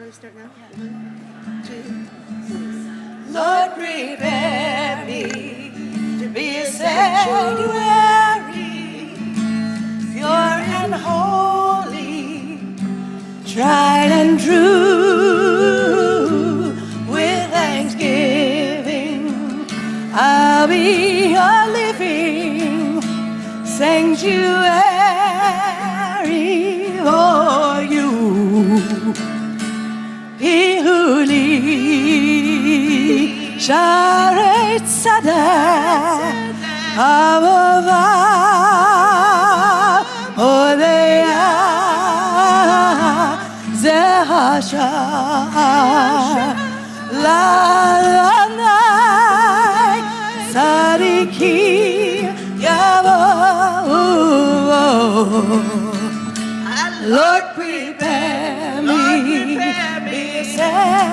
Want to start now? 1, 2, 3. Lord, prepare me to be a sanctuary, pure and holy, tried and true. With thanksgiving, I'll be a living sanctuary for you. Ihuli Sharet Sada Avava Odeya Zehasha La Lanai Sariki Yavo. Lord, prepare me, be a sanctuary,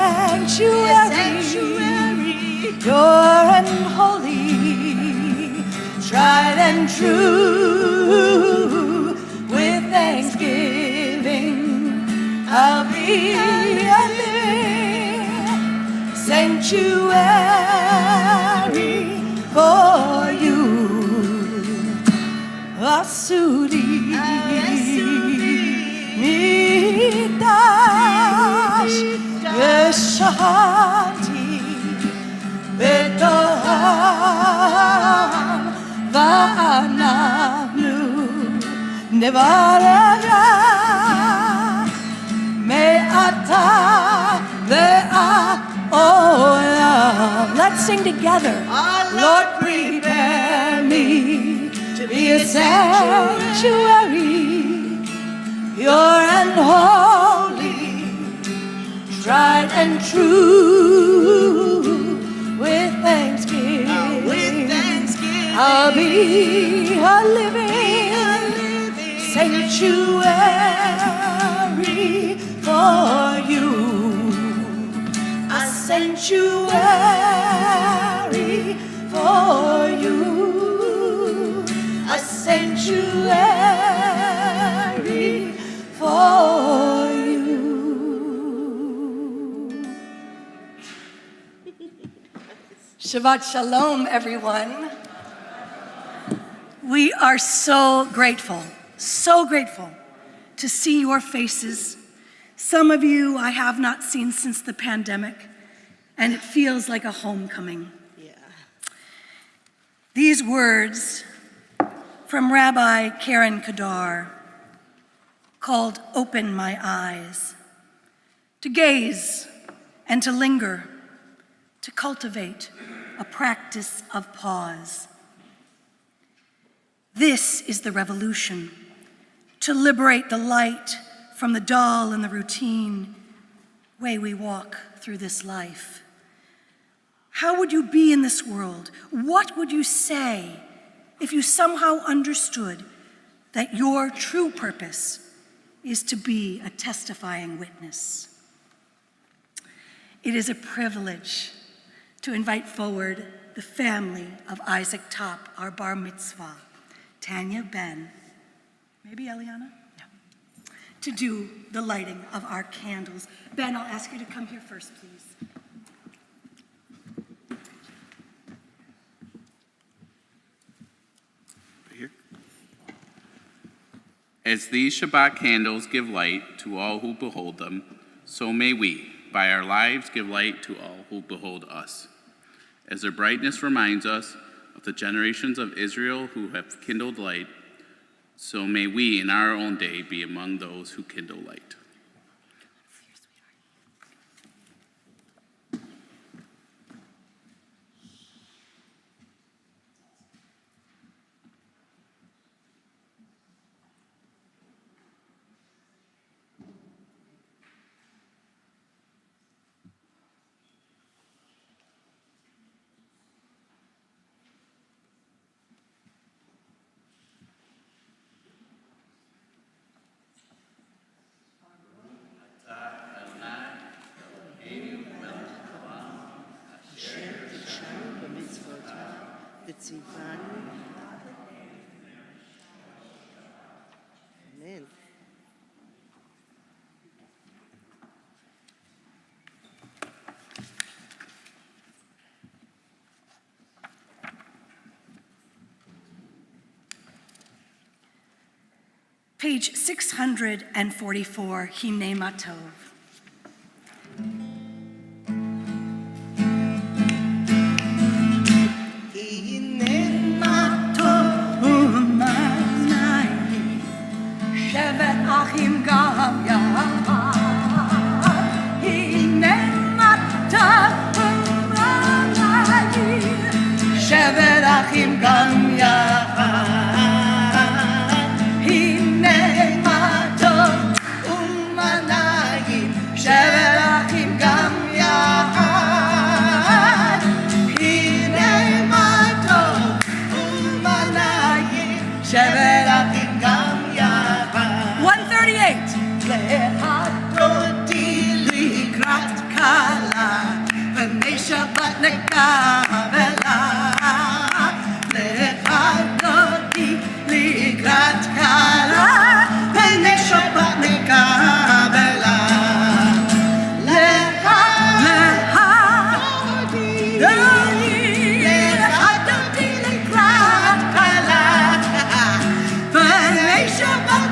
pure and holy, tried and true. With thanksgiving, I'll be a living sanctuary for you. Asuri. Mikdash Veshanti Betoham Va'anavnu Nevaraya Me'ata Ve'a'olam. Let's sing together. Lord, prepare me to be a sanctuary, pure and holy, tried and true. With thanksgiving, I'll be a living sanctuary for you. A sanctuary for you. A sanctuary for you. Shabbat Shalom, everyone. We are so grateful to see your faces. Some of you I have not seen since the pandemic, and it feels like a homecoming. Yeah. These words from Rabbi Karen Kadar, called Open My Eyes, to gaze and to linger, to cultivate a practice of pause. This is the revolution, to liberate the light from the dull and the routine way we walk through this life. How would you be in this world? What would you say if you somehow understood that your true purpose is to be a testifying witness? It is a privilege to invite forward the family of Isaac Top, our bar mitzvah, Tanya, Ben, maybe Eliana? No. To do the lighting of our candles. Ben, I'll ask you to come here first, please. Here. As these Shabbat candles give light to all who behold them, so may we, by our lives, give light to all who behold us. As their brightness reminds us of the generations of Israel who have kindled light, so may we in our own day be among those who kindle light. Amen. Page 644, Hine Matov. Shevet achim gam yachad, hine matov u'manayim. Shevet achim gam yachad, hine matov u'manayim. Shevet achim gam yachad, hine matov u'manayim. Shevet achim gam 138. Lehadoti likrat kala, v'nei Shabbat nekavela. Lehadoti likrat kala, v'nei Shabbat nekavela. Lehadoti likrat kala, v'nei Shabbat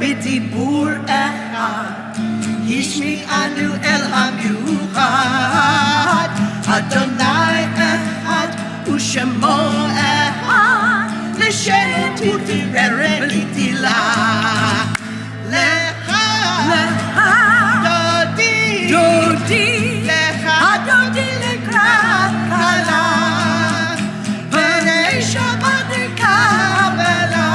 בדיבור אחד, השמיענו אל המיוחד, אדוני אחד ושמו אחד, לשם ותפארת לתהילה. לך דודי, הדודי לקראת כלה, בני שבת נקבלה.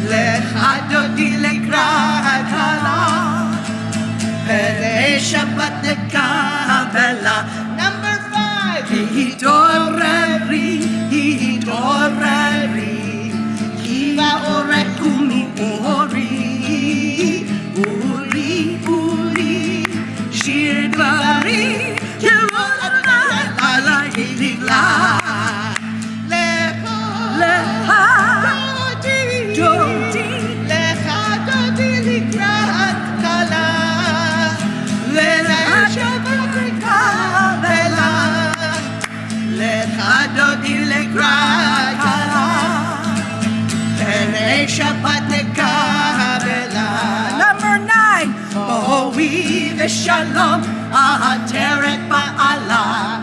לך דודי לקראת כלה, בני שבת נקבלה. Number 5. התעוררי, כי באורך ומאורי, אורי, שיר דברי, יבוא אדוני עלי נגלה. לך דודי לקראת כלה, בני שבת נקבלה. לך דודי לקראת כלה, בני שבת נקבלה. Number 9. בואי ושלום, העטרת בעלה,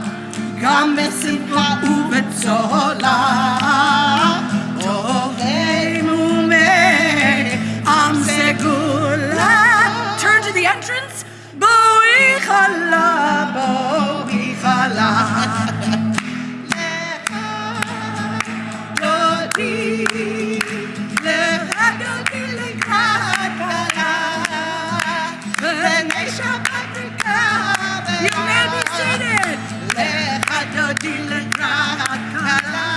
גם בשמחה ובצהלה. אוהבנו מעם סגולה. Turn to the entrance. בואי חלה, בואי חלה. לך דודי לקראת כלה, בני שבת נקבלה. You may be seated. לך דודי לקראת כלה,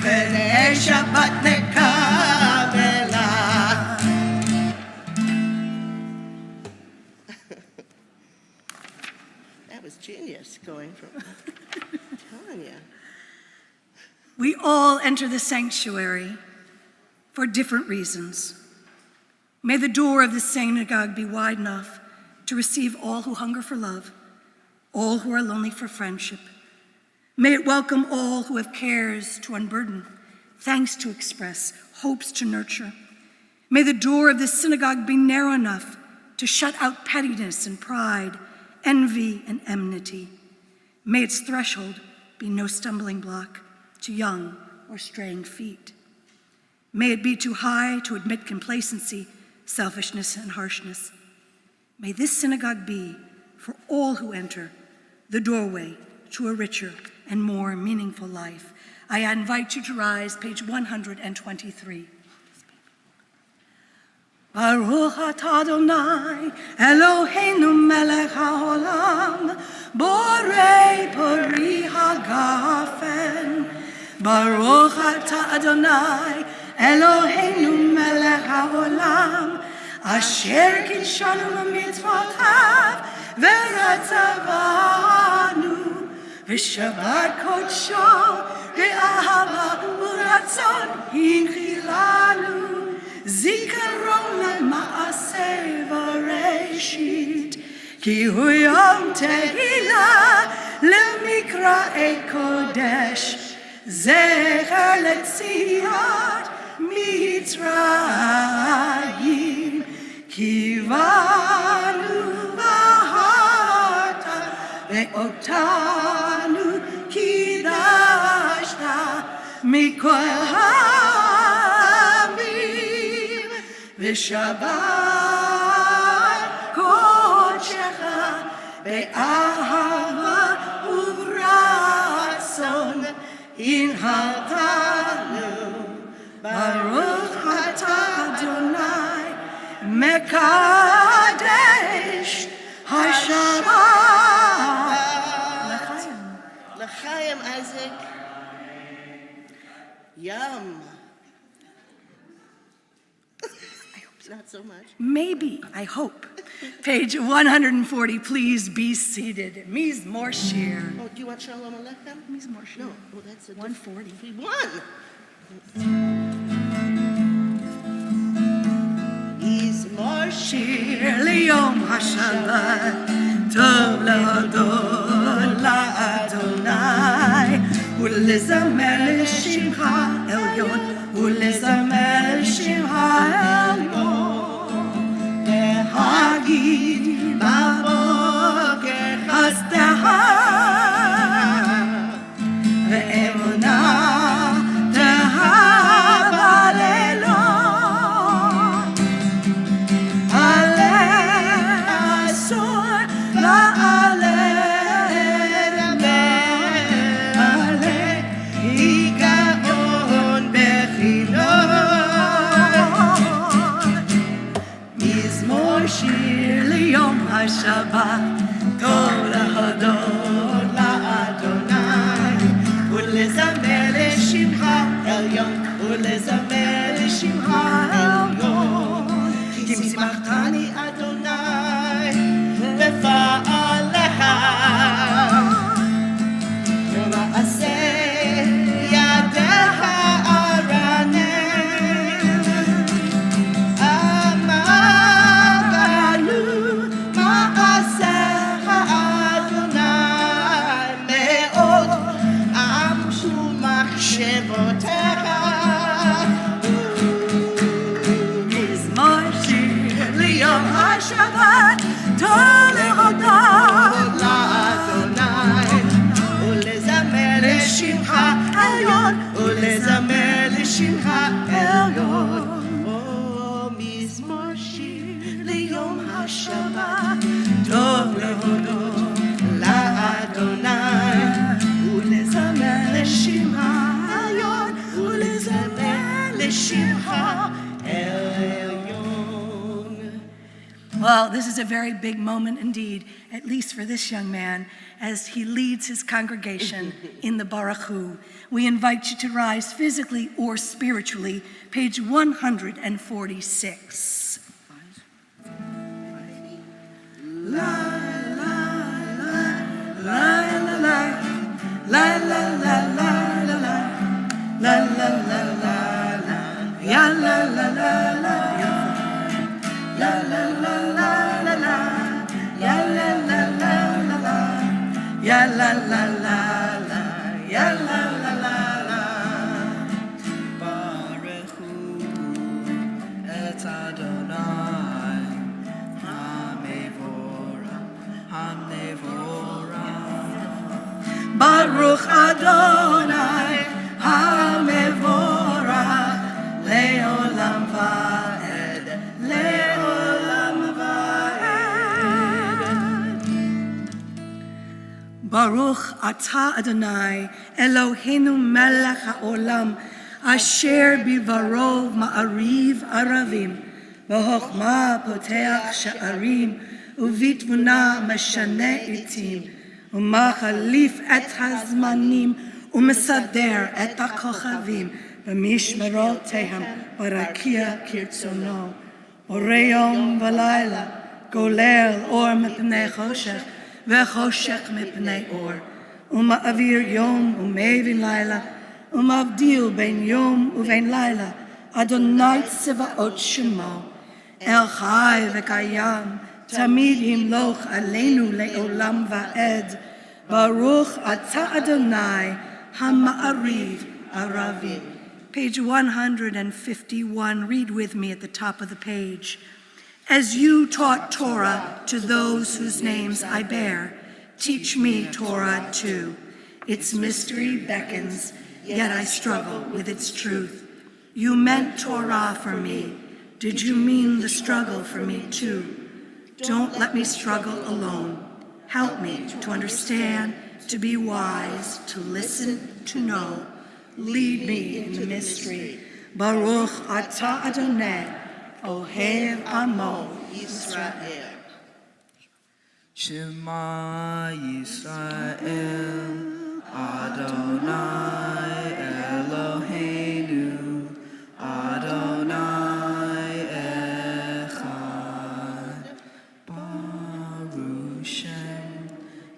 בני שבת נקבלה. That was genius going from, I'm telling you. We all enter the sanctuary for different reasons. May the door of the synagogue be wide enough to receive all who hunger for love, all who are lonely for friendship. May it welcome all who have cares to unburden, thanks to express, hopes to nurture. May the door of this synagogue be narrow enough to shut out pettiness and pride, envy and enmity. May its threshold be no stumbling block to young or straying feet. May it be too high to admit complacency, selfishness, and harshness. May this synagogue be, for all who enter, the doorway to a richer and more meaningful life. I invite you to rise, page 123. Baruch atah Adonai, Eloheinu melech haolam, borei pori hagafen. Baruch atah Adonai, Eloheinu melech haolam, asher kidshanu b'mitzvotav v'ratzavanu v'shabbat kodsho v'ahava u'ratzon hinchilanu zikaron בראשית, כי הוא יום תהילה למקראי קודש, זכר לציאת מצרים, כי באנו בהרת ואותנו קידשת מכל העמים, ושבת קודשך באהבה וברצון הנהלתנו. ברוך אתה אדוני מקדש השבת. L'chaim, Isaac. Yum. Not so much. Maybe, I hope. Page 140, please be seated. Mizmor Shir. Oh, do you want Shalom Aleichem? Mizmor Shir. No. Oh, that's a 140. One. Mizmor Shir liyom hashabbat, tov lehodot la'Adonai, ולזמר לשמך עליון, ולזמר לשמך עליון, להגיד בבוקר חסדך, ואמונה תהב הלילות, עלה אסור לעלה, היגעון בכינון, מזמור שיר ליום השבת, טוב להודות לאדוני, ולזמר לשמך עליון, ולזמר לשמך עליון, כי שימחתני אדוני בפעלך, ומעשה ידיך ארנן, אמרנו מעשיך אדוני מאוד, עמשו מחשבותיך. מזמור שיר ליום השבת, טוב להודות לאדוני, ולזמר לשמך עליון, ולזמר לשמך עליון. או מזמור שיר ליום השבת, טוב להודות לאדוני, ולזמר לשמך עליון, ולזמר לשמך עליון. Well, this is a very big moment indeed, at least for this young man, as he leads his congregation in the Baruch Hu. We invite you to rise physically or spiritually, page 146. La, la, la, la, la, la, la, la, la, la, la, la, la, la, la, ya, la, la, la, la, la, la, la, la, la, la, ya, la, la, la, la, la, ya, la, la, la, la, ya, la, la, la, la. Baruch Hu et Adonai, Hamevorach, Hamevorach. Baruch Adonai, Hamevorach, Leolam va'ed, Leolam va'ed. Baruch atah Adonai, Eloheinu melech ha'olam, asher bivarov ma'ariv aravim, v'chokhma poteach sha'arim, uvitbuna meshane itim, ומחליף את הזמנים ומסדר את הכוכבים במשמרותיהם ברקיע כרצונו. בורא יום ולילה, גולל אור מפני חושך וחושך מפני אור, ומעביר יום ומבין לילה, ומבדיל בין יום ובין לילה, אדוני צבאות שמו, אל חי וקיים, תמיד ימלוך עלינו לעולם ועד. ברוך אתה אדוני המעריב ערבי. Page 151, read with me at the top of the page. As you taught Torah to those whose names I bear, teach me Torah too. Its mystery beckons, yet I struggle with its truth. You meant Torah for me. Did you mean the struggle for me too? Don't let me struggle alone. Help me to understand, to be wise, to listen, to know. Lead me in the mystery. Baruch atah Adonai, Ohev Amo Yisrael. Shema Yisrael, Adonai Eloheinu, Adonai Echad. Baruch Shem,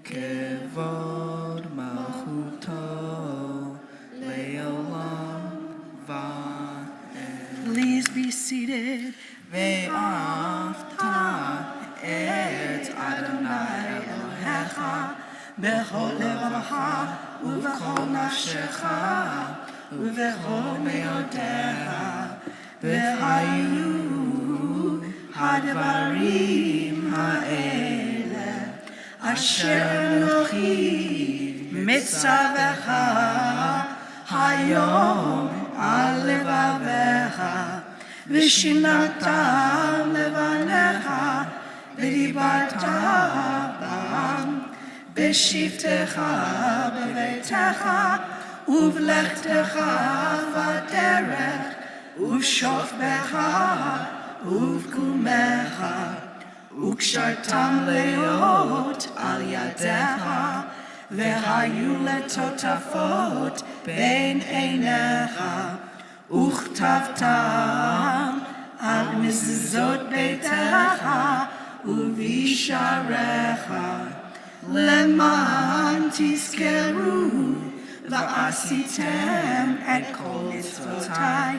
Kevod Malchuto, Leolam Va'ed. Please be seated. Ve'afta et Adonai Elohecha bechol levacha uvechol nafshecha uvechol meodecha v'hayu hadvarim ha'ele asher Anochi mitzavecha hayom al levavecha v'shinata levanecha v'dibarta bam b'shivtecha b'veitecha uv'lechtecha v'derech uv'shofbecha uv'kumecha uk'shartam leot al yadecha v'hayu letotafot bein einecha וכתבתם על מזוזות ביתך ובשעריך למען תזכרו ועשיתם את כל מצוותיי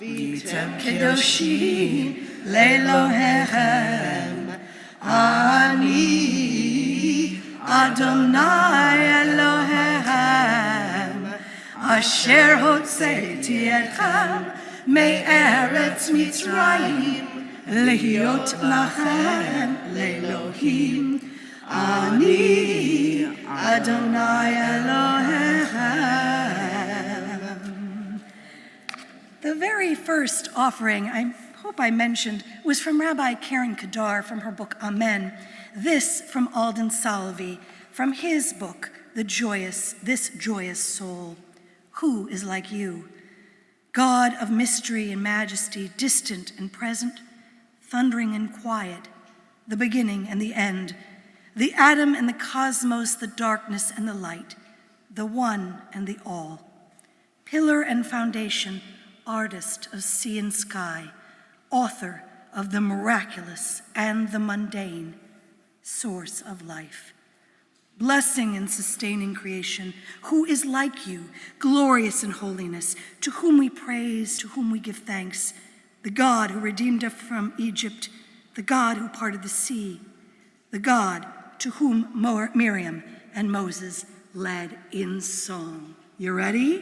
והייתם קדושים לאלוהיכם. אני אדוני אלוהיכם אשר הוצאתי אתכם מארץ מצרים להיות לכם לאלוהים. אני אדוני אלוהיכם. The very first offering I hope I mentioned was from Rabbi Karen Kadar from her book Amen. This from Alden Salvi from his book This Joyous Soul. Who is like you? God of mystery and majesty, distant and present, thundering and quiet, the beginning and the end, the atom and the cosmos, the darkness and the light, the one and the all, pillar and foundation, artist of sea and sky, author of the miraculous and the mundane, source of life. Blessing and sustaining creation, who is like you, glorious in holiness, to whom we praise, to whom we give thanks, the God who redeemed us from Egypt, the God who parted the sea, the God to whom Miriam and Moses led in song. You ready?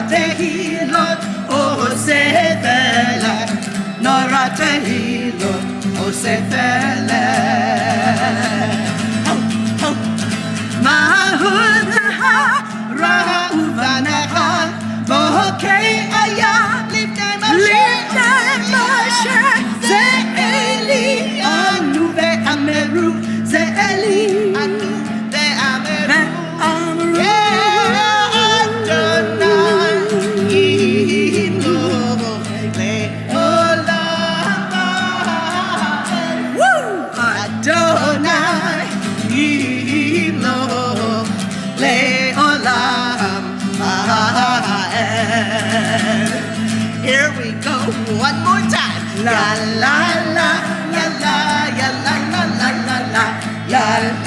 Tehilot Osefelech Nora Tehilot Osefelech Mahudaha Raha Uvanecha Bohokei Ayah Lifnei Moshe Ze'eli Anu ve'ameru Ze'eli Anu ve'ameru Adonai Ino we go. One more time. La la la la la la la la la la la.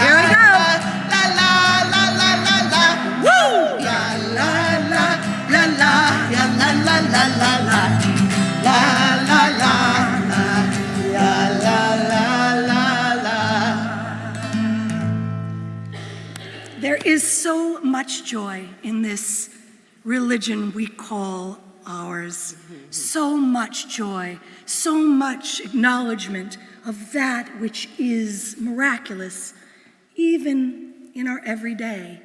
Here we go. La la la la la la. Woo! La la la la la la la la la la la. La la la la la la la la. There is so much joy in this religion we call ours. So much joy, so much acknowledgement of that which is miraculous, even in our everyday.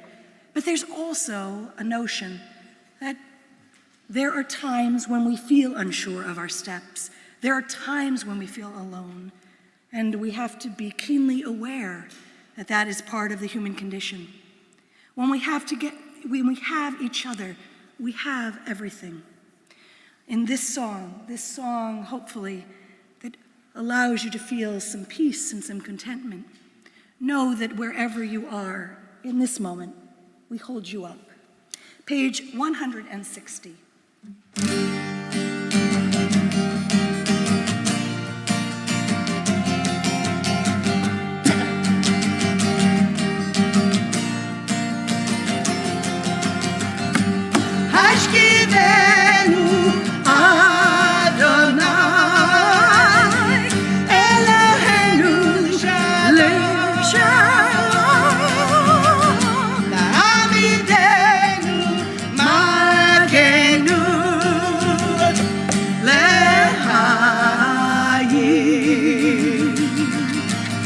But there's also a notion that there are times when we feel unsure of our steps. There are times when we feel alone, and we have to be keenly aware that that is part of the human condition. When we have each other, we have everything. In this song hopefully that allows you to feel some peace and some contentment, know that wherever you are in this moment, we hold you up. Page 160.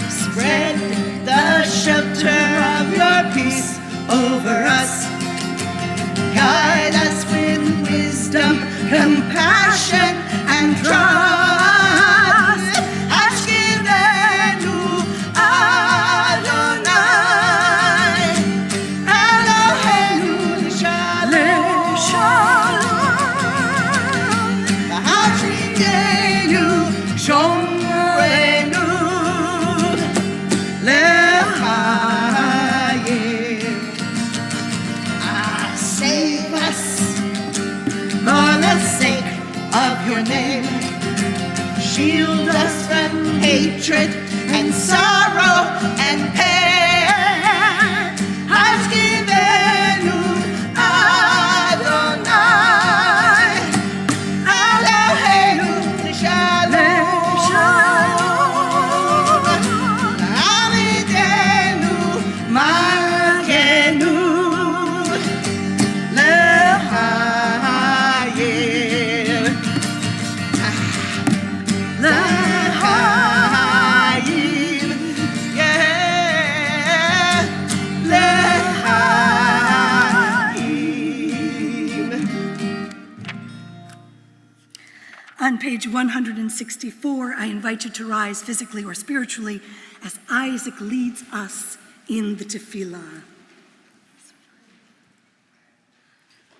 Spread the shelter of your peace over us. Guide us with wisdom, compassion, and trust. Ashkivenu Adonai, Eloheinu Shalom, Hashidenu Shomrenu Lechayim. Save us for the sake of your name. Shield us from hatred and sorrow and pain. Hashkivenu Adonai, Eloheinu Shalom, Amidenu Magenu Lehayim. Lehayim, yeah, Lehayim. On page 164, I invite you to rise physically or spiritually as Isaac leads us in the tefillah.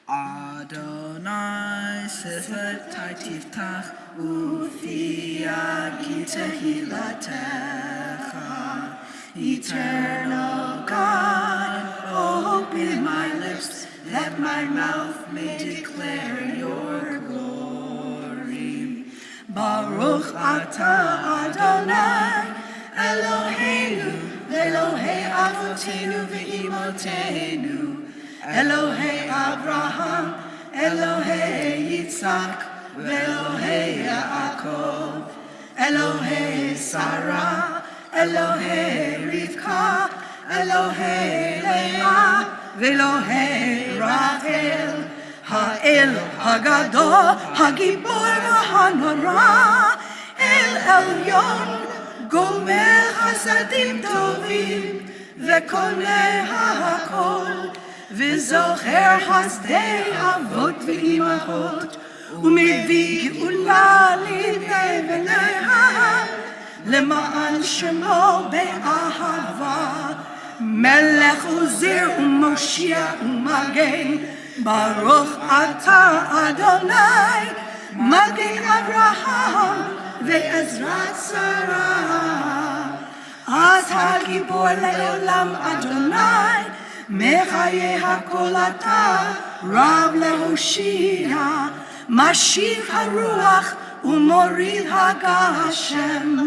Adonai sefer tiftach ufia ki tehilatecha. Eternal God, open my lips that my mouth may declare your glory. Baruch atah Adonai Eloheinu Elohei avotenu ve'imotenu. Elohei Abraham, Elohei Yitzhak, Elohei Yaakov, Elohei Sarah, Elohei Rivka, Elohei Leah, Elohei Rachel, Ha'el Hagadol, Hagibor v'hanora, El Elyon, Gomer Hasadim Tovim, V'koneh ha'akol, וזוכר חסדי אבות ואימהות, ומביא גאולה לידי בניהם, למען שמו באהבה. מלך עוזר ומושיע ומגן, ברוך אתה אדוני, מגן אברהם ועזרת שרה. אתה גיבור לעולם אדוני, מחיי הכל אתה רב להושיע, משיב הרוח ומוריד הגשם,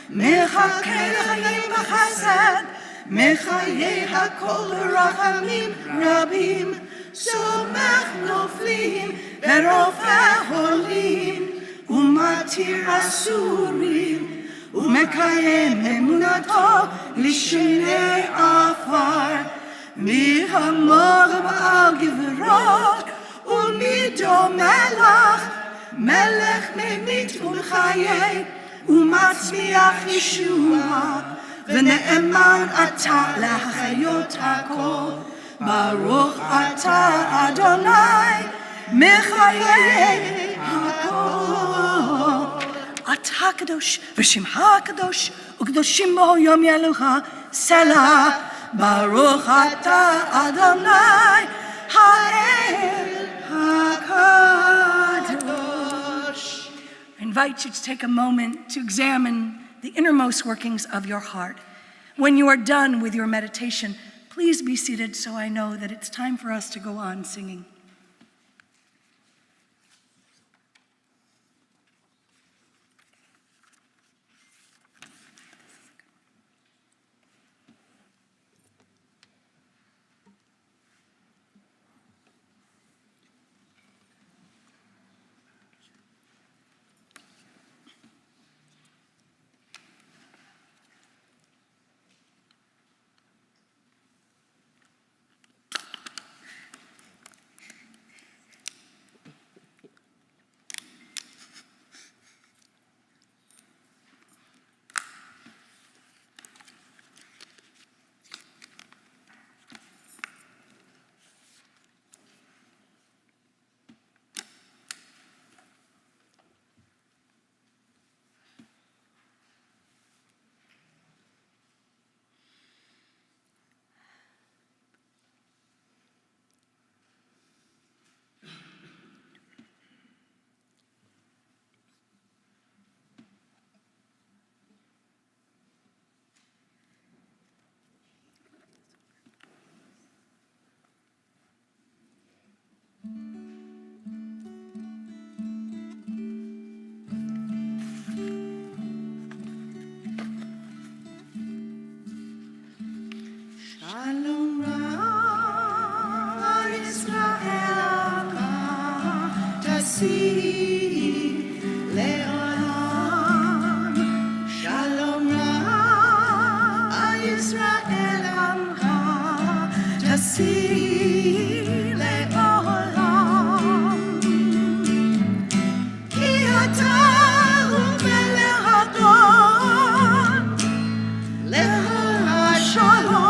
מחכה לחיים בחסד, מחיי הכל ברחמים רבים, סומך נופלים ורופא חולים, ומתיר אסורים, ומקיים אמונתו לשני עפר, מי כמוך בעל גברות, ומי דומה לך, מלך ממית ולחיי, ומצמיח ישועה, ונאמן אתה להחיות הכל, ברוך אתה אדוני, מחיי הכל. אתה קדוש ושמך קדוש, וקדושים בו יום ילוך, סלע, ברוך אתה אדוני, האל הקדוש. I invite you to take a moment to examine the innermost workings of your heart. When you are done with your meditation, please be seated so I know that it's time for us to go on singing. Shalom Ra Israel Tassi Leolam. Shalom Ra Israel Tassi Leolam. Ki ata hu melech Adon lecha shalom.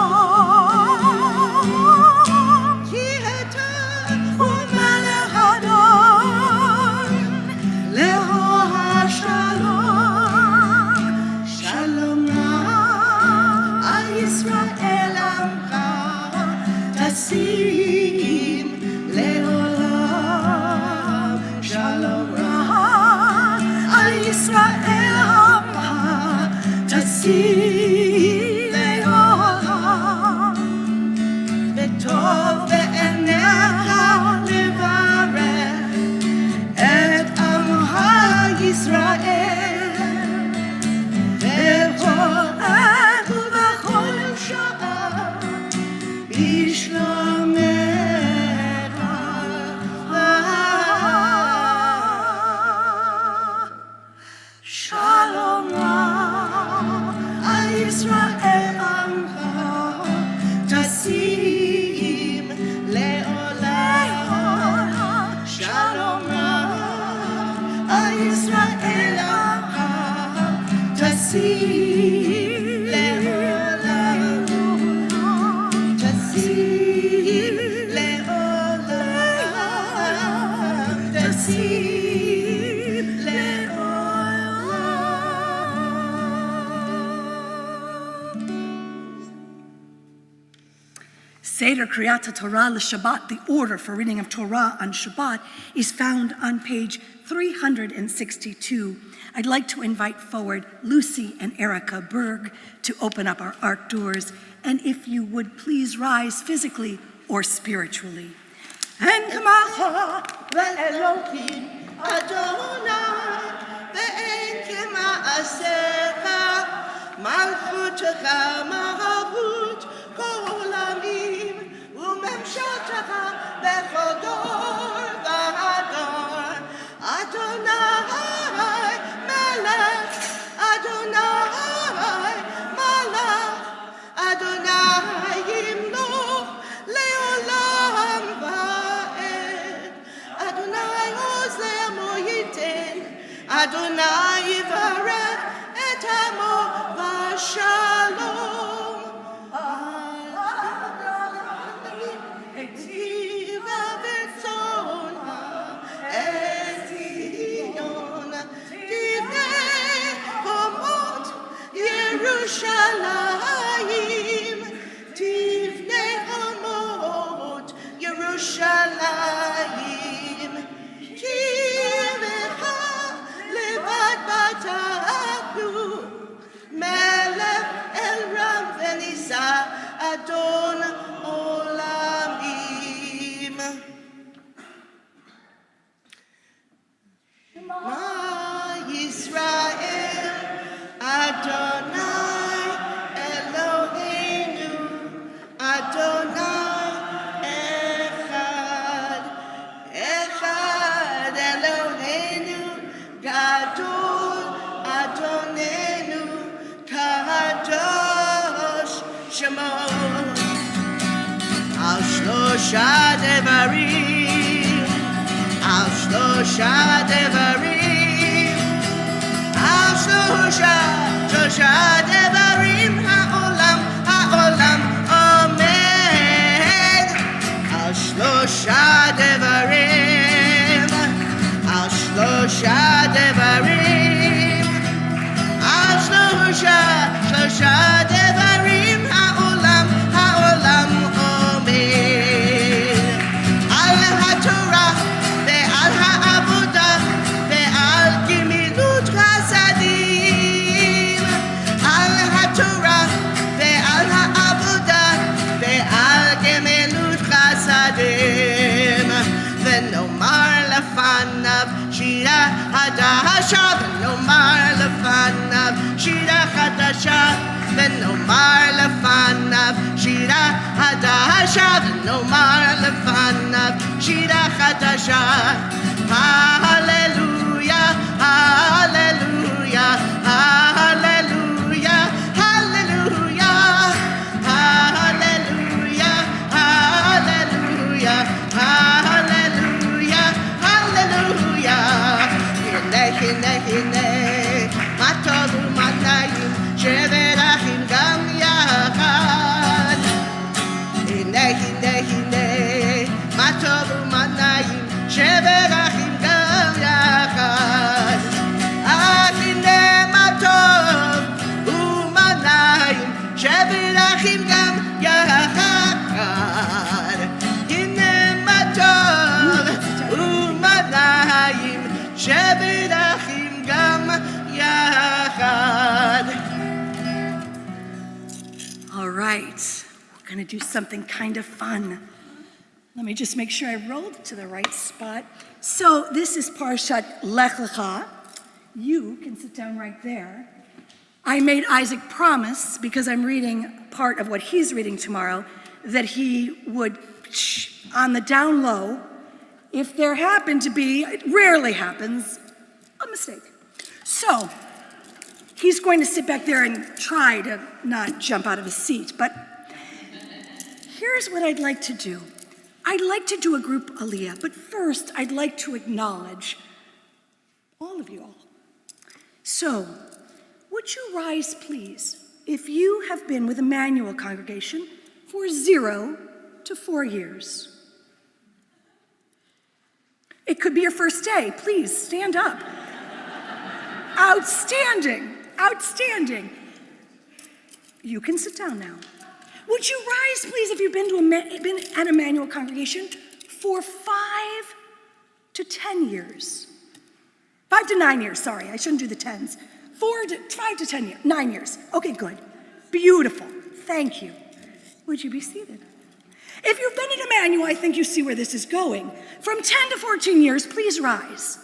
וטוב בעיניך לברך את עמך ישראל, בכל עת ובכל שעה בשלומך. שלום על ישראל עמך תשים לעולם. שלום על ישראל עמך תשים לעולם. תשים לעולם. תשים Seder Kriyat Torah Shabbat, the order for reading of Torah on Shabbat, is found on page 362. I'd like to invite forward Lucy and Erica Berg to open up our art doors, and if you would please rise physically or spiritually. אין כמוך ואלוקים Adonai, ואין כמעשיך, מלכותך מלכות כל עולמים, וממשלתך בכל דור ודור. אדוני מלך, אדוני מלך, אדוני ימלוך לעולם ועד. אדוני עוז לעמו ייתן, אדוני יברך את עמו בשלום. היטיב ורצונה את ציון, תבנה חומות ירושלים, תבנה חומות ירושלים. כי לך לבד בטחנו, מלך אל רם ונישא, אדון עולמים. שמע ישראל, אדוני אלוהינו, אדוני אחד, אחד אלוהינו, גדול אדוננו, קדוש שמו. על שלושה דברים, על שלושה דברים, על שלושה דברים העולם עומד. על שלושה דברים, על שלושה דברים, על שלושה דברים העולם עומד. על התורה ועל העבודה ועל גמילות חסדים. על התורה ועל העבודה ועל גמילות חסדים. ונאמר לפניו שירה חדשה, ונאמר לפניו שירה חדשה, ונאמר לפניו שירה חדשה, ונאמר לפניו שירה חדשה. הללויה, הללויה, הללויה, הללויה, הללויה, הללויה, הללויה, הללויה. הנה הנה הנה מה טוב ומה נעים, שבת אחים גם יחד. הנה הנה הנה מה טוב ומה נעים, שבת אחים גם יחד. הנה מה טוב ומה נעים, שבת אחים גם יחד. הנה מה טוב ומה נעים, שבת אחים גם יחד. All right, we're going to do something kind of fun. Let me just make sure I rolled to the right spot. So this is Parshat Lech Lecha. You can sit down right there. I made Isaac promise, because I'm reading part of what he's reading tomorrow, that he would, on the down low, if there happened to be, it rarely happens, a mistake. So he's going to sit back there and try to not jump out of his seat. But here's what I'd like to do. I'd like to do a group aliyah, but first I'd like to acknowledge all of you all. So, would you rise, please, if you have been with Emanuel congregation for 0 to 4 years? It could be your first day. Please stand up. Outstanding, outstanding. You can sit down now. Would you rise, please, if you've been at Emanuel congregation for 5 to 10 years? 5 to 9 years, sorry, I shouldn't do the 10s. 5 to 10 years, 9 years. Okay, good. Beautiful. Thank you. Would you be seated? If you've been at Emanuel, I think you see where this is going. From 10 to 14 years, please rise.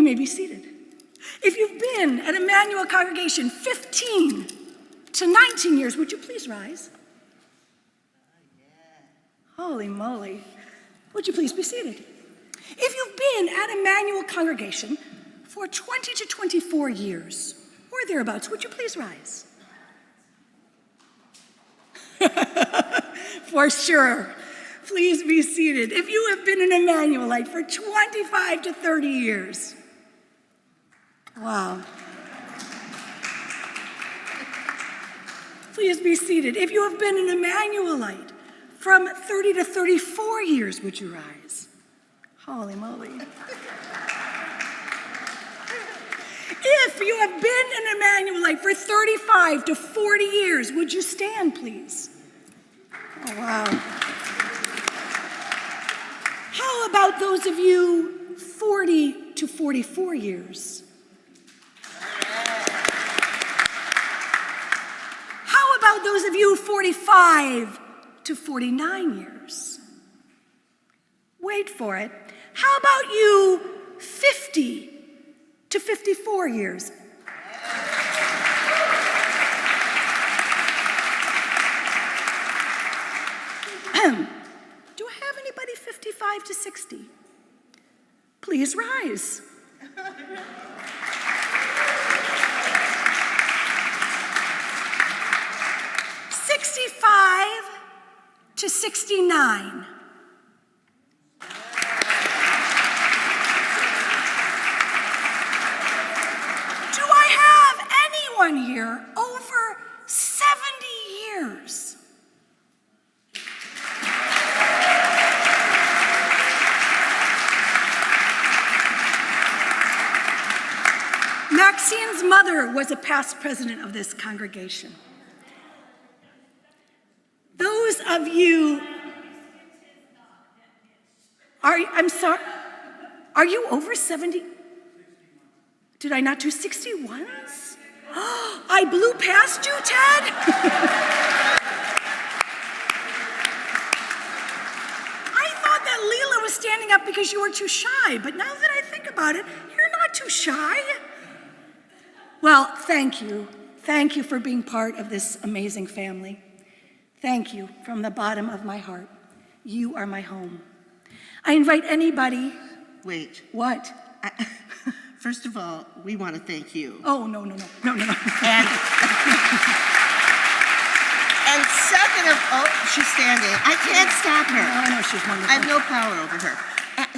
you may be seated. If you've been at Emanuel congregation 15 to 19 years, would you please rise? Holy moly. Would you please be seated? If you've been at Emanuel congregation for 20 to 24 years, or thereabouts, would you please rise? For sure. Please be seated. If you have been an Emmanuelite for 25 to 30 years. Wow. Please be seated. If you have been an Emmanuelite from 30 to 34 years, would you rise? Holy moly. If you have been an Emmanuelite for 35 to 40 years, would you stand, please? Oh, wow. How about those of you 40 to 44 years? How about those of you 45 to 49 years? Wait for it. How about you 50 to 54 years? Do I have anybody 55 to 60? Please rise. 65 to 69. Do I have anyone here over 70 years? Maxine's mother was a past president of this congregation. Those of you, I'm sorry, are you over 70? Did I not do 61s? I blew past you, Ted? I thought that Leela was standing up because you were too shy, but now that I think about it, you're not too shy. Well, thank you. Thank you for being part of this amazing family. Thank you from the bottom of my heart. You are my home. I invite anybody. Wait. What? First of all, we want to thank you. Oh, no. And second of all, she's standing. I can't stop her. No, she's wonderful. I have no power over her.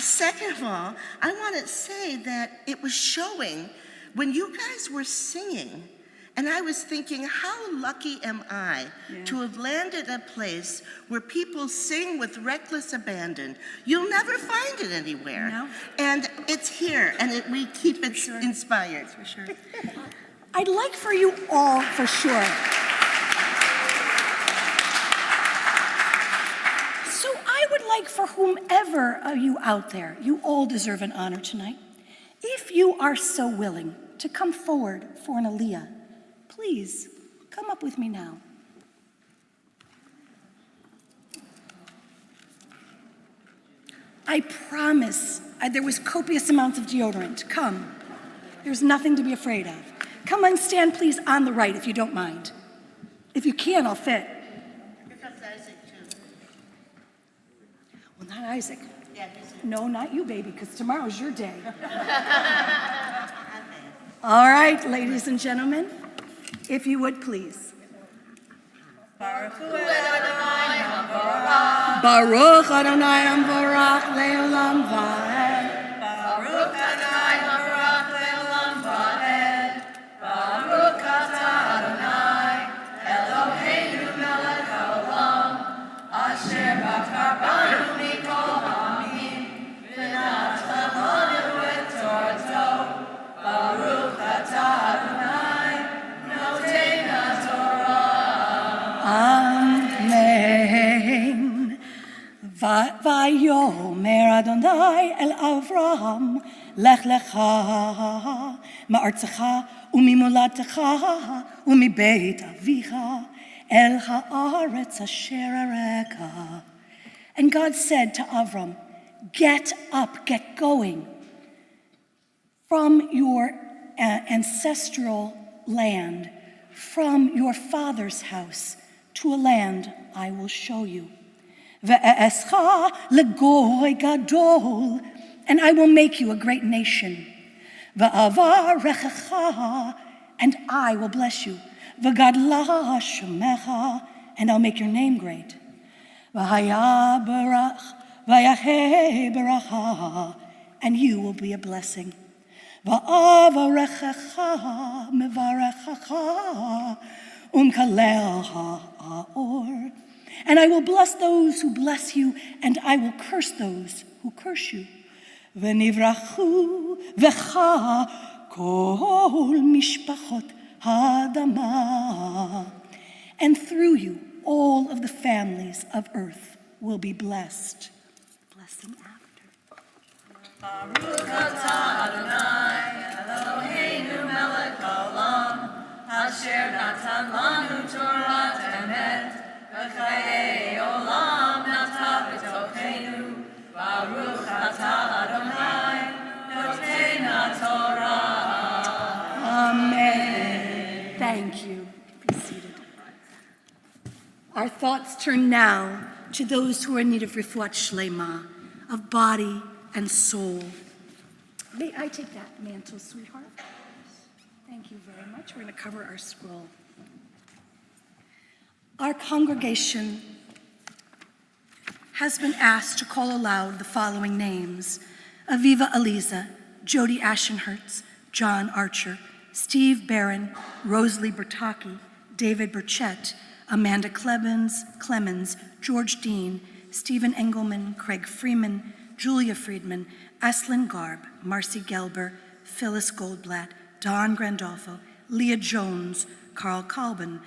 Second of all, I want to say that it was showing when you guys were singing, and I was thinking, how lucky am I to have landed a place where people sing with reckless abandon. You'll never find it anywhere. No. And it's here, and we keep it inspired. For sure. I'd like for you all, for sure. So I would like for whomever of you out there, you all deserve an honor tonight. If you are so willing to come forward for an aliyah, please come up with me now. I promise, there was copious amounts of deodorant. Come. There's nothing to be afraid of. Come and stand, please, on the right, if you don't mind. If you can, I'll fit. Here comes Isaac, too. Well, not Isaac. Yeah, he's here. No, not you, baby, because tomorrow's your day. All right, ladies and gentlemen, if you would please. Baruch Adonai Amvarach Le'olam Va'ed. Baruch Adonai Habarach Le'olam Va'ed. Baruch Atah Adonai Eloheinu melech haolam asher bachar banu mikol ha'amim v'natan lanu et torato. Baruch Atah Adonai noten haTorah. Amen. Vayomer Adonai el Avraham lech lecha ma'artzecha umimolatecha umibeit avicha el haaretz asher areka. And God said to Avram, get up, get going from your ancestral land, from your father's house, to a land I will show you. Ve'escha legoy gadol, and I will make you a great nation. Ve'avarechecha, and I will bless you. Ve'gadla shemecha, and I'll make your name great. V'haya barach, v'yahe baracha, and you will be a blessing. Va'avarechecha mevarechecha, umkalel ha'or. And I will bless those who bless you, and I will curse those who curse you. V'nivrachu v'cha kol mishpachot ha'adama. And through you, all of the families of earth will be blessed. Blessing after. Baruch atah Adonai, Eloheinu melech haolam, asher natan lanu Torah emet, v'chayei olam nata b'tocheinu. Baruch atah Adonai, notena Torah. Amen. Thank you. Be seated. Our thoughts turn now to those who are in need of refuat shlema, of body and soul. May I take that mantle, sweetheart? Thank you very much. We're going to cover our scroll. Our congregation has been asked to call aloud the following names: Aviva Aliza, Jody Ashenhertz, John Archer, Steve Barron, Rosalie Bertocchi, David Burchett, Amanda Clemens, George Dean, Stephen Engelman, Craig Freeman, Julia Friedman, Aslin Garb, Marcy Gelber, Phyllis Goldblatt, Don Grandolfo, Leah Jones, Carl Kalben,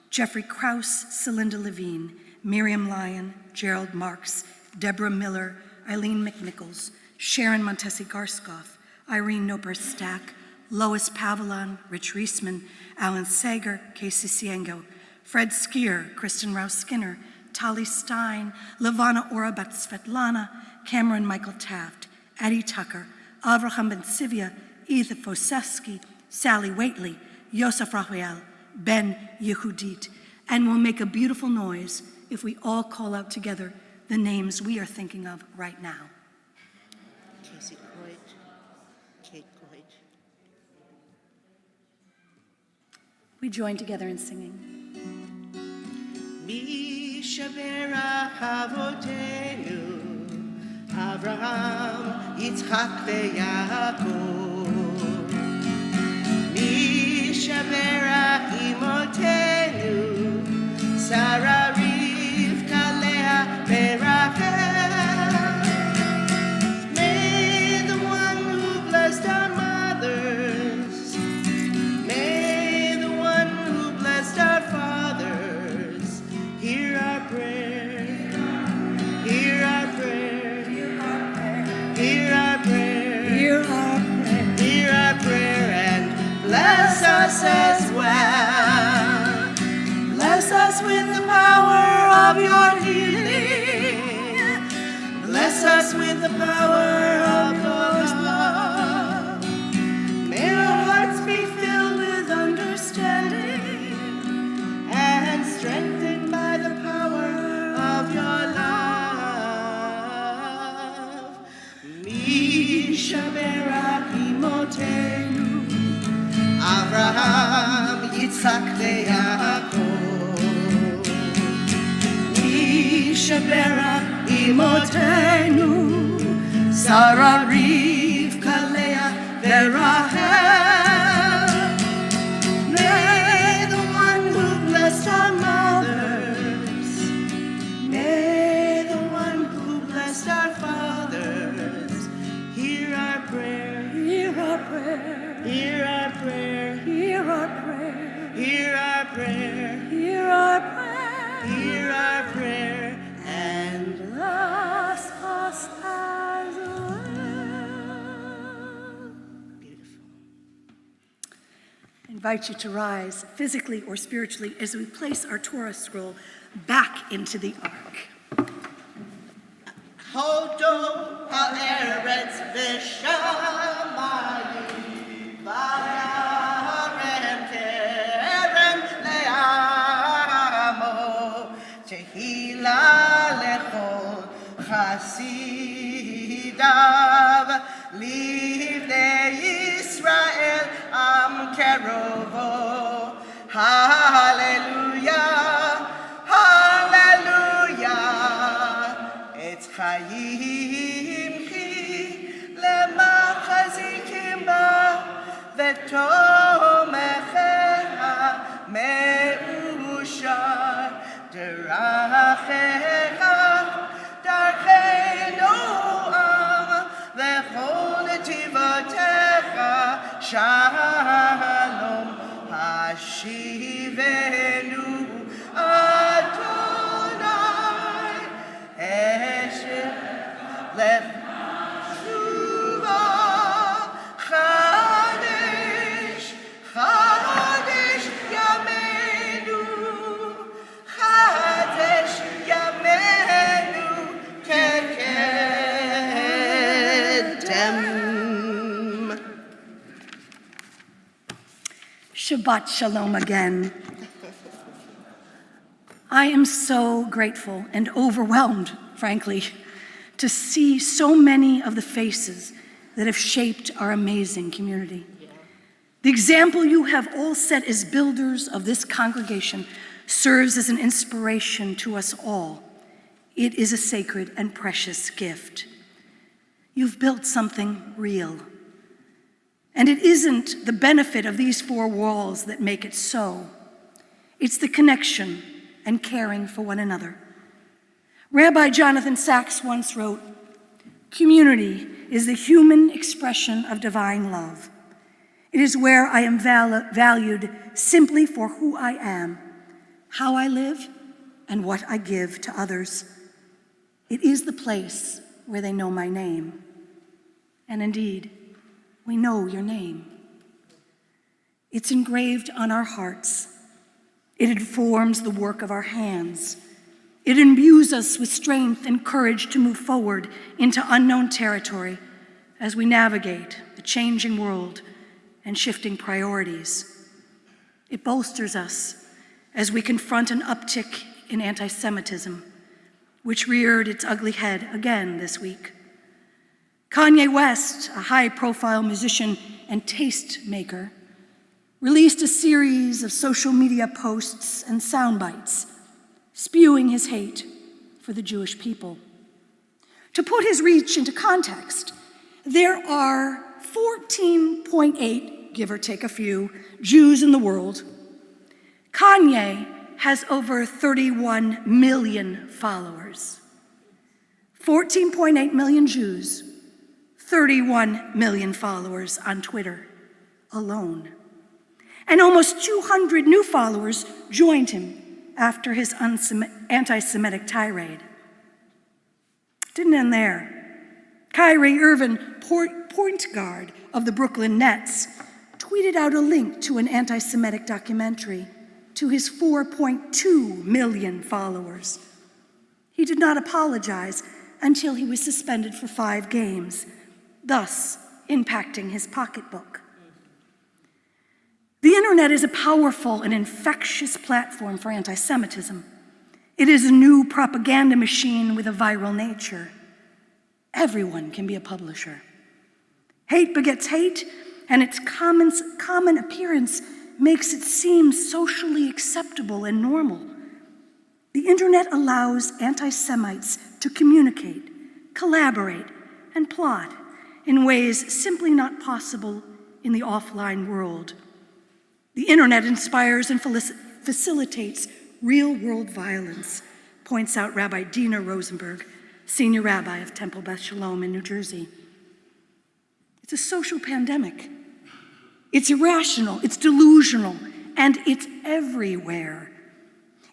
Jeffrey Krause, Celinda Levine, Miriam Lyon, Gerald Marks, Deborah Miller, Eileen McNichols, Sharon Montesi Garskoff, Irene Nober-Stack, Lois Pavilon, Rich Reisman, Alan Sager, Casey Ciengo, Fred Skier, Kristen Rouse-Skinner, Tali Stein, Levana Orabat Svetlana, Cameron Michael Taft, Addie Tucker, Avraham Ben Sivia, Edith Foseski, Sally Waitley, Yosef Rafael, Ben Yehudit, and we'll make a beautiful noise if we all call out together the names we are thinking of right now. Casey Coit, Kate Coit. We join together in singing. Mi shavera avotenu, Avraham, Yitzchak veYaakov. Mi shavera imotenu, Sarah, Rivka, Leah, Rachel. May the one who blessed our mothers, may the one who blessed our fathers, hear our prayer, hear our prayer, hear our prayer, hear our prayer, hear our prayer, hear our prayer, and bless us as well. Bless us with the power of your healing. Bless us with the power of your love. May our hearts be filled with understanding and strengthened by the power of your love. Mi shavera imotenu, Avraham, Yitzchak veYaakov. Shabera imotenu, Sarah, Rivka, Leah, Rachel. May the one who blessed our mothers, may the one who blessed our fathers, hear our prayer, hear our prayer, hear our prayer, hear our prayer, hear our prayer, hear our prayer, hear our prayer. And bless us as well. Beautiful. I invite you to rise physically or spiritually as we place our Torah scroll back into the ark. Hodo ha'eretz v'shamayim Vayarem kerem le'amo, tehila lechol chasidav, livnei Yisrael am kerovo. Hallelujah, hallelujah. Etz chayim chi lemachazikim ba, v'tomecheha me'ushar derachecha darchenu am, v'chol netivotecha shalom. Hashivenu Adonai Esher Lechuva Chadesh Chadesh Yamenu Chadesh Yamenu Kekedem. Shabbat Shalom again. I am so grateful and overwhelmed, frankly, to see so many of the faces that have shaped our amazing community. The example you have all set as builders of this congregation serves as an inspiration to us all. It is a sacred and precious gift. You've built something real. And it isn't the benefit of these four walls that make it so. It's the connection and caring for one another. Rabbi Jonathan Sachs once wrote, "Community is the human expression of divine love. It is where I am valued simply for who I am, how I live, and what I give to others. It is the place where they know my name." And indeed, we know your name. It's engraved on our hearts. It informs the work of our hands. It imbues us with strength and courage to move forward into unknown territory as we navigate the changing world and shifting priorities. It bolsters us as we confront an uptick in anti-Semitism, which reared its ugly head again this week. Kanye West, a high-profile musician and tastemaker, released a series of social media posts and sound bites, spewing his hate for the Jewish people. To put his reach into context, there are 14.8, give or take a few, Jews in the world. Kanye has over 31 million followers. 14.8 million Jews, 31 million followers on Twitter alone. And almost 200 new followers joined him after his anti-Semitic tirade. Didn't end there. Kyrie Irving, point guard of the Brooklyn Nets, tweeted out a link to an anti-Semitic documentary to his 4.2 million followers. He did not apologize until he was suspended for 5 games, thus impacting his pocketbook. The internet is a powerful and infectious platform for anti-Semitism. It is a new propaganda machine with a viral nature. Everyone can be a publisher. Hate begets hate, and its common appearance makes it seem socially acceptable and normal. The internet allows anti-Semites to communicate, collaborate, and plot in ways simply not possible in the offline world. The internet inspires and facilitates real-world violence, points out Rabbi Dina Rosenberg, senior rabbi of Temple Beth Shalom in New Jersey. It's a social pandemic. It's irrational, it's delusional, and it's everywhere.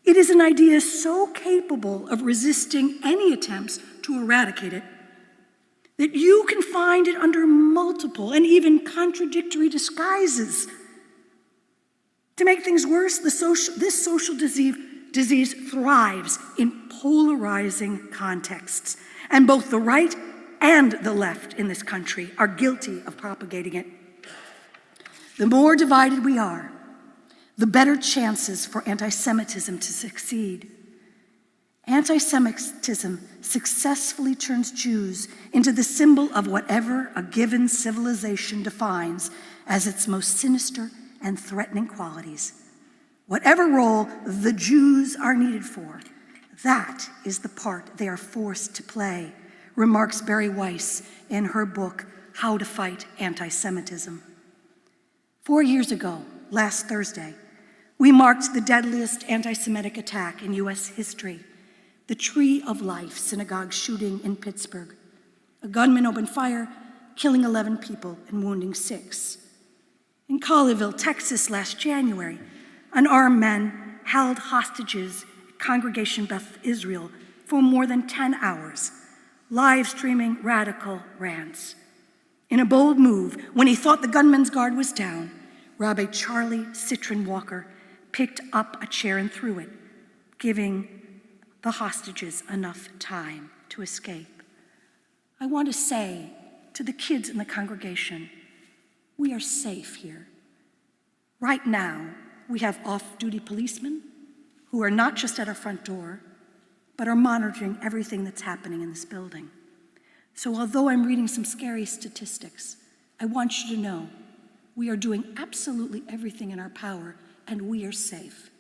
It is an idea so capable of resisting any attempts to eradicate it that you can find it under multiple and even contradictory disguises. To make things worse, this social disease thrives in polarizing contexts, and both the right and the left in this country are guilty of propagating it. The more divided we are, the better chances for anti-Semitism to succeed. Anti-Semitism successfully turns Jews into the symbol of whatever a given civilization defines as its most sinister and threatening qualities. Whatever role the Jews are needed for, that is the part they are forced to play, remarks Barry Weiss in her book, How to Fight Anti-Semitism. 4 years ago, last Thursday, we marked the deadliest anti-Semitic attack in U.S. history, the Tree of Life synagogue shooting in Pittsburgh. A gunman opened fire, killing 11 people and wounding 6. In Colleyville, Texas, last January, an armed man held hostages at Congregation Beth Israel for more than 10 hours, live streaming radical rants. In a bold move, when he thought the gunman's guard was down, Rabbi Charlie Citron Walker picked up a chair and threw it, giving the hostages enough time to escape. I want to say to the kids in the congregation, we are safe here. Right now, we have off-duty policemen who are not just at our front door, but are monitoring everything that's happening in this building. So although I'm reading some scary statistics, I want you to know we are doing absolutely everything in our power, and we are safe.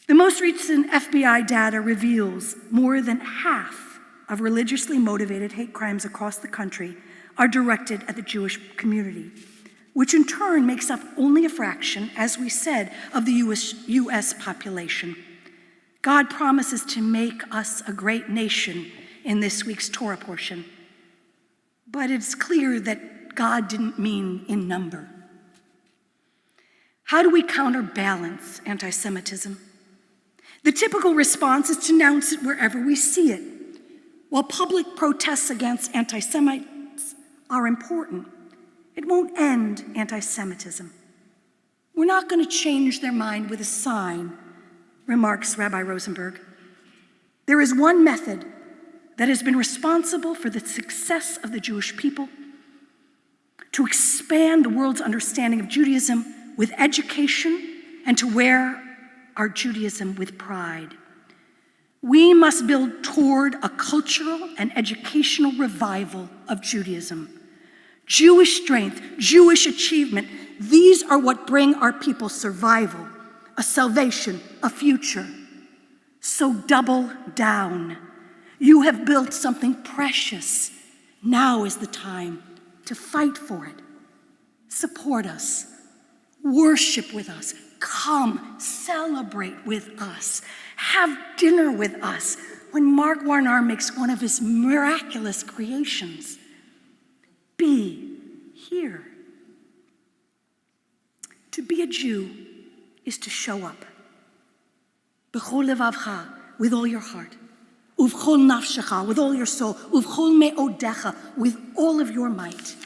The most recent FBI data reveals more than half of religiously motivated hate crimes across the country are directed at the Jewish community, which in turn makes up only a fraction, as we said, of the US population. God promises to make us a great nation in this week's Torah portion. But it's clear that God didn't mean in number. How do we counterbalance anti-Semitism? The typical response is to denounce it wherever we see it. While public protests against anti-Semites are important, it won't end anti-Semitism. We're not going to change their mind with a sign, remarks Rabbi Rosenberg. There is one method that has been responsible for the success of the Jewish people: to expand the world's understanding of Judaism with education and to wear our Judaism with pride. We must build toward a cultural and educational revival of Judaism. Jewish strength, Jewish achievement, these are what bring our people survival, a salvation, a future. So double down. You have built something precious. Now is the time to fight for it. Support us. Worship with us. Come, celebrate with us. Have dinner with us when Mark Warner makes one of his miraculous creations. Be here. To be a Jew is to show up. B'chol levavcha, with all your heart. Uv'chol nafshecha, with all your soul. Uv'chol me'odecha, with all of your might.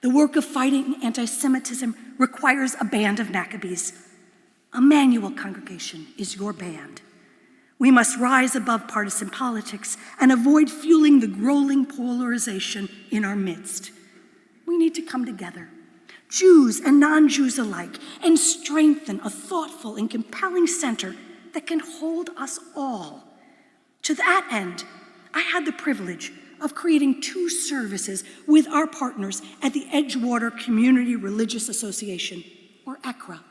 The work of fighting anti-Semitism requires a band of Maccabees. Emmanuel congregation is your band. We must rise above partisan politics and avoid fueling the growing polarization in our midst. We need to come together, Jews and non-Jews alike, and strengthen a thoughtful and compelling center that can hold us all. To that end, I had the privilege of creating 2 services with our partners at the Edgewater Community Religious Association, or ECRA.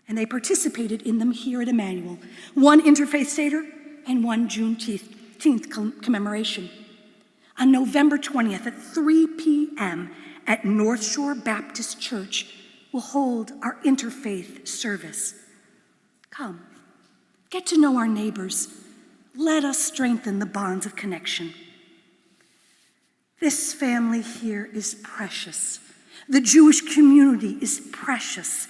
And they participated in them here at Emanuel, one Interfaith Seder and one Juneteenth commemoration. On November 20th at 3 p.m. at North Shore Baptist Church, we'll hold our interfaith service. Come, get to know our neighbors. Let us strengthen the bonds of connection. This family here is precious. The Jewish community is precious.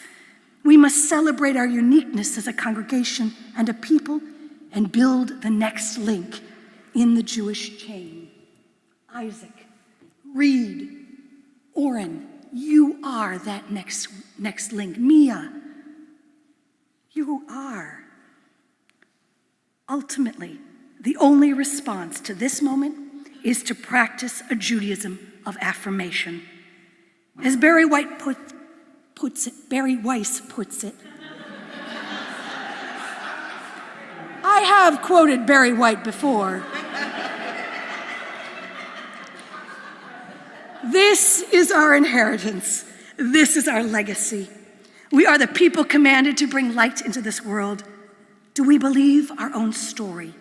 We must celebrate our uniqueness as a congregation and a people and build the next link in the Jewish chain. Isaac, Reed, Oren, you are that next link. Mia, you are. Ultimately, the only response to this moment is to practice a Judaism of affirmation. As Barry puts it, I have quoted Barry White before. This is our inheritance. This is our legacy. We are the people commanded to bring light into this world. Do we believe our own story?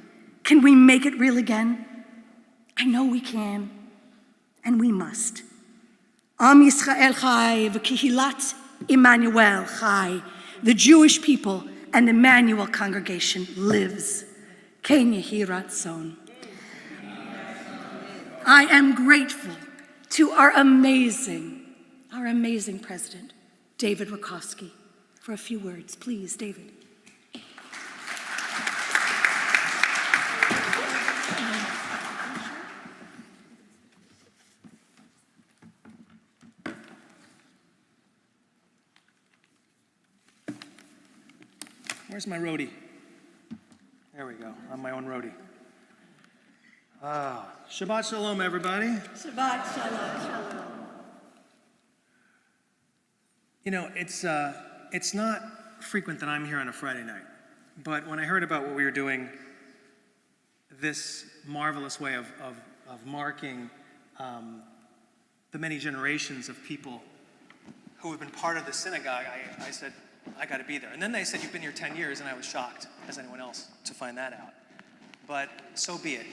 Can we make it real again? I know we can, and we must. Am Yisrael Chai v'Kehilat Emanuel Chai. The Jewish people and Emmanuel congregation lives. Ken Yehi Ratzon. I am grateful to our amazing president, David Rakowski, for a few words. Please, David. Where's my roadie? There we go. I'm my own roadie. Shabbat shalom, everybody. Shabbat shalom. You know, it's not frequent that I'm here on a Friday night, but when I heard about what we were doing, this marvelous way of marking the many generations of people who have been part of the synagogue, I said, I got to be there. And then they said, you've been here 10 years, and I was shocked, as anyone else, to find that out. But so be it.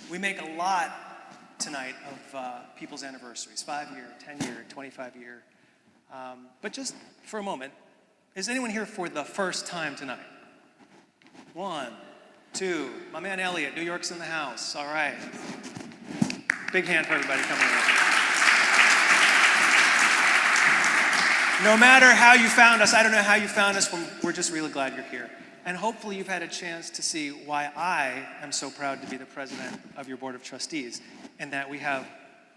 We make a lot tonight of people's anniversaries, 5-year, 10-year, 25-year. But just for a moment, is anyone here for the first time tonight? 1, 2, my man Elliot, New York's in the house. All right. Big hand for everybody coming in. No matter how you found us, I don't know how you found us, we're just really glad you're here. And hopefully you've had a chance to see why I am so proud to be the president of your Board of Trustees, and that we have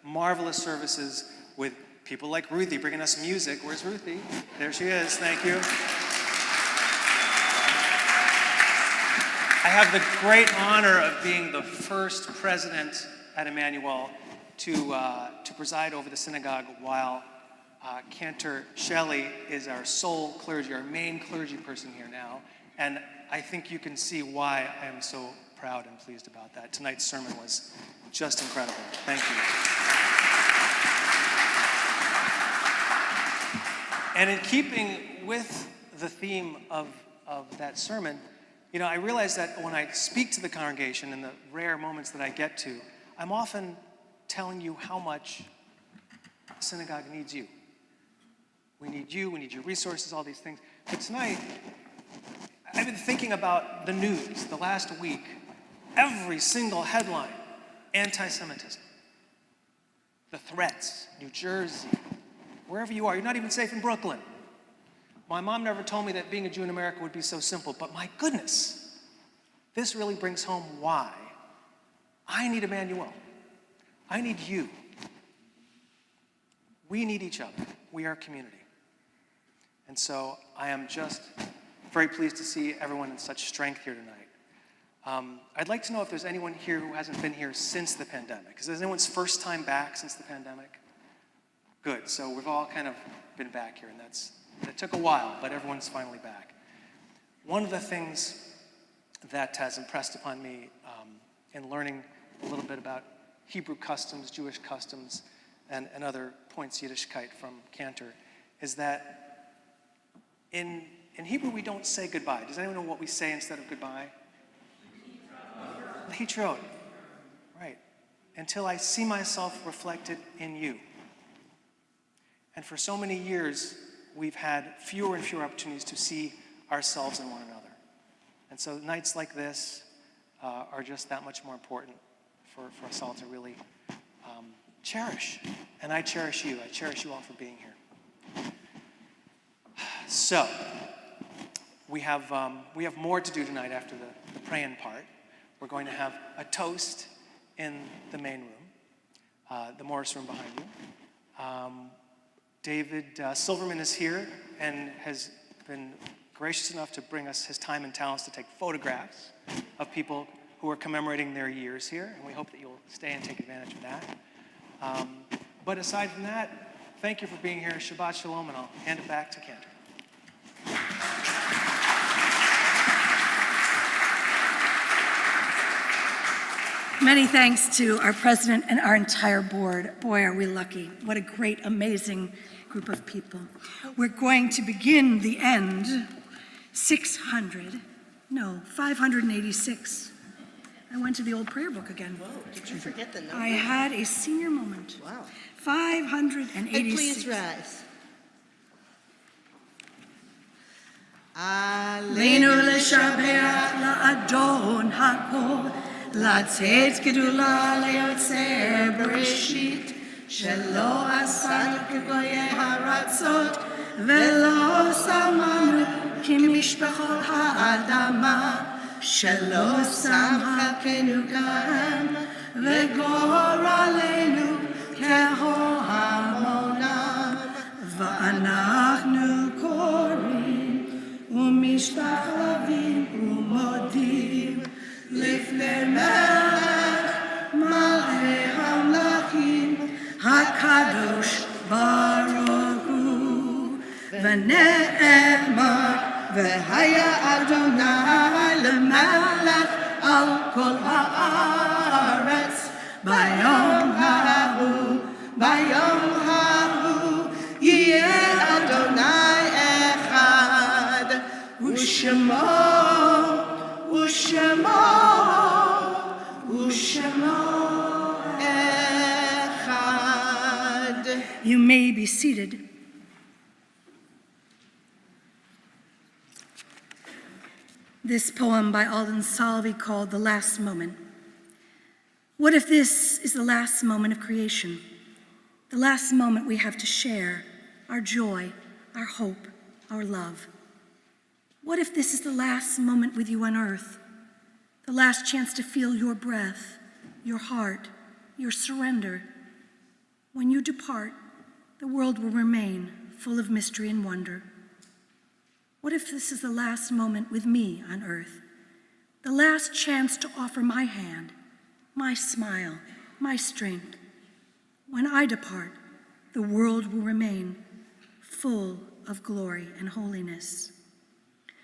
marvelous services with people like Ruthie bringing us music. Where's Ruthie? There she is, thank you. I have the great honor of being the first president at Emanuel to preside over the synagogue while Cantor Shelley is our sole clergy, our main clergy person here now. And I think you can see why I am so proud and pleased about that. Tonight's sermon was just incredible. Thank you. And in keeping with the theme of that sermon, you know, I realize that when I speak to the congregation in the rare moments that I get to, I'm often telling you how much the synagogue needs you. We need you, we need your resources, all these things. But tonight, I've been thinking about the news the last week. Every single headline, anti-Semitism. The threats, New Jersey, wherever you are. You're not even safe in Brooklyn. My mom never told me that being a Jew in America would be so simple, but my goodness, this really brings home why I need Emanuel. I need you. We need each other. We are a community. And so I am just very pleased to see everyone in such strength here tonight. I'd like to know if there's anyone here who hasn't been here since the pandemic. Is this anyone's first time back since the pandemic? Good, so we've all kind of been back here, and it took a while, but everyone's finally back. One of the things that has impressed upon me in learning a little bit about Hebrew customs, Jewish customs, and other points Yiddishkeit from Cantor, is that in Hebrew we don't say goodbye. Does anyone know what we say instead of goodbye? Lehitrot. Right. Until I see myself reflected in you. And for so many years, we've had fewer and fewer opportunities to see ourselves in one another. And so nights like this are just that much more important for us all to really cherish. And I cherish you. I cherish you all for being here. So, we have more to do tonight after the praying part. We're going to have a toast in the main room, the Morris room behind you. David Silverman is here and has been gracious enough to bring us his time and talents to take photographs of people who are commemorating their years here, and we hope that you'll stay and take advantage of that. But aside from that, Thank you for being here. Shabbat Shalom, and I'll hand it back to Cantor. Many thanks to our president and our entire board. Boy, are we lucky. What a great, amazing group of people. We're going to begin the end 586. I went to the old prayer book again. Whoa, did you forget the number? I had a senior moment. Wow. 586. And please rise. Aleinu l'shabeach la'adon hakol, la'tzet gedula le'yotzer bereshit, shelo asanu k'goyei haratzot, velo samanu k'mishpachot ha'adama, shelo sam hakenu gam, v'goralenu keho hamonam, v'anachnu korim, ומשתחווים ומודים לפני מלך מלכי המלכים הקדוש ברוך הוא ונאמר והיה אדוני למלך על כל הארץ ביום ההוא יהיה אדוני ושמו echad. You may be seated. This poem by Alden Salvi called The Last Moment. What if this is the last moment of creation? The last moment we have to share, our joy, our hope, our love. What if this is the last moment with you on earth? The last chance to feel your breath, your heart, your surrender. When you depart, the world will remain full of mystery and wonder. What if this is the last moment with me on earth? The last chance to offer my hand, my smile, my strength. When I depart, the world will remain full of glory and holiness.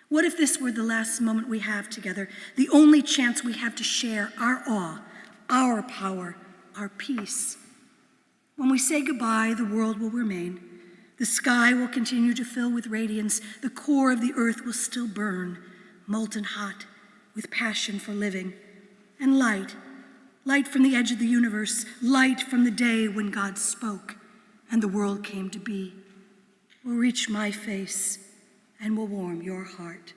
What if this were the last moment we have together, the only chance we have to share our awe, our power, our peace? When we say goodbye, the world will remain. The sky will continue to fill with radiance. The core of the earth will still burn, molten hot, with passion for living. And light from the edge of the universe, light from the day when God spoke and the world came to be, will reach my face and will warm your heart.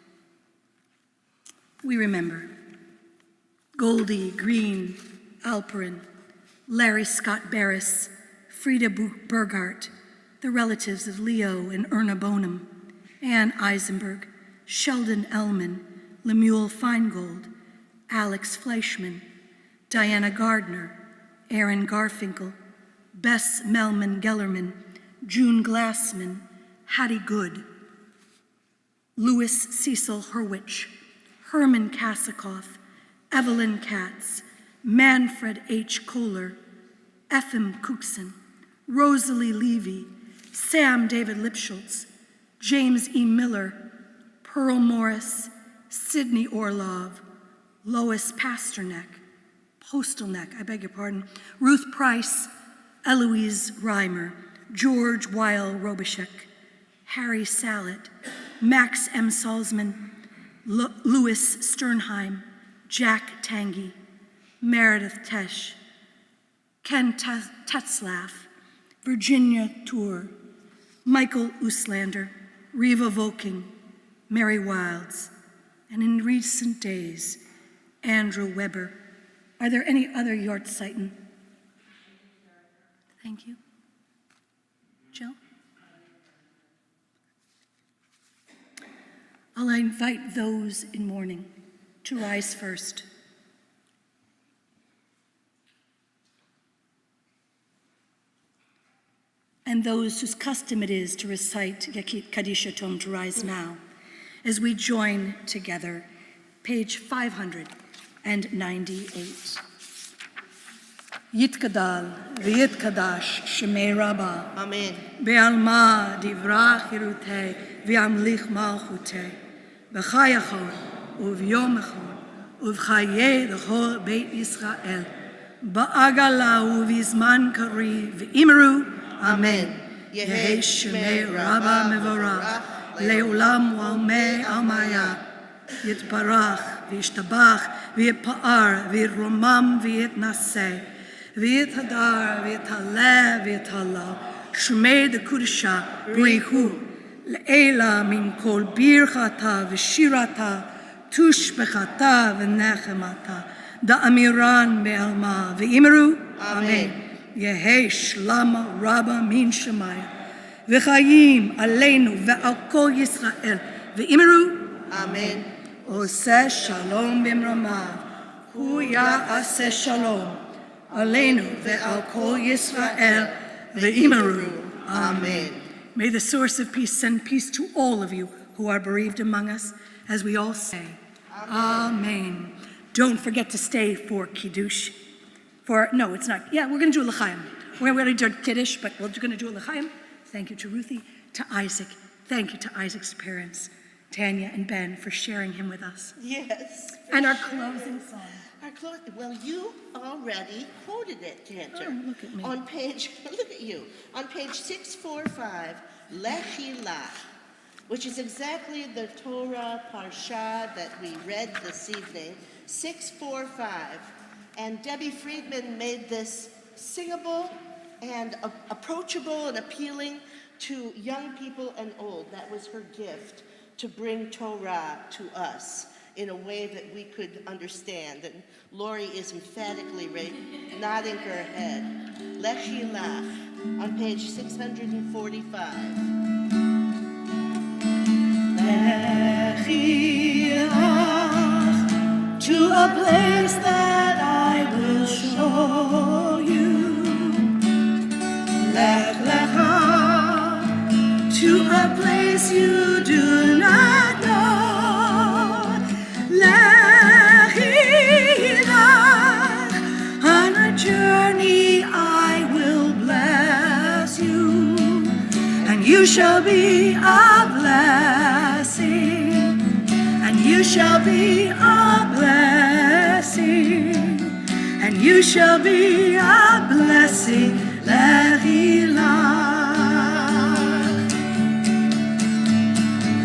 We remember Goldie Green Alperin, Larry Scott Barris, Frida Burghardt, the relatives of Leo and Erna Bonham, Ann Eisenberg, Sheldon Ellman, Lemuel Feingold, Alex Fleischman, Diana Gardner, Aaron Garfinkel, Bess Melman Gellerman, June Glassman, Hattie Good, Louis Cecil Hurwitz, Herman Kasikoff, Evelyn Katz, Manfred H. Kohler, Efim Cookson, Rosalie Levy, Sam David Lipschultz, James E. Miller, Pearl Morris, Sidney Orlov, Lois Postelneck, Ruth Price, Eloise Reimer, George Weil Robichek, Harry Sallet, Max M. Salzman, Louis Sternheim, Jack Tangy, Meredith Tesh, Ken Tetzlaff, Virginia Tour, Michael Uslander, Reva Volking, Mary Wilds, and in recent days, Andrew Weber. Are there any other Yortzeiten? Thank you. Jill? I'll invite those in mourning to rise first. And those whose custom it is to recite Yakit Kadisha Tom to rise now, as we join together, page 598. יתגדל ויתקדש שמי רבה. Amen. בעלמא דברה חירותי וימליך מלכותי. בחי יכול וביום יכול ובחיי לכל בית ישראל. בעגלה ובזמן קריב ואמרו אמן. יהי שמי רבה מבורך לעולם ועלמי עלמיה. יתברך וישתבח ויתפאר ויתרומם ויתנשא ויתהדר ויתעלה ויתהלל שמי דקודשה בריחו לעילה מן כל ברכתה ושירתה תושבחתה ונחמתה דאמירן בעלמא ואמרו אמן. יהי שלמה רבה מן שמיים וחיים עלינו ועל כל ישראל ואמרו Amen. עושה שלום במרומיו, הוא יעשה שלום עלינו ועל כל ישראל, ואמרו, Amen. May the source of peace send peace to all of you who are bereaved among us, as we all say, Amen. Don't forget to stay for Kiddush. No, it's not. Yeah, we're going to do a L'chaim. We're going to do Kiddush, but we're going to do a L'chaim. Thank you to Ruthie, to Isaac. Thank you to Isaac's parents, Tanya and Ben, for sharing him with us. Yes. And our closing song. Well, you already quoted it, Cantor. Oh, look at me. On page 645, Lechi Lach, which is exactly the Torah Parsha that we read this evening, 645. And Debbie Friedman made this singable and approachable and appealing to young people and old. That was her gift, to bring Torah to us in a way that we could understand. And Lori is emphatically nodding her head. Lechi Lach on page 645. Lechi Lach to a place that I will show you. Lech Lecha to a place you do not know. Lechi Lach, on a journey I will bless you, and you shall be a blessing, and you shall be a blessing, and you shall be a blessing. Lechi Lach,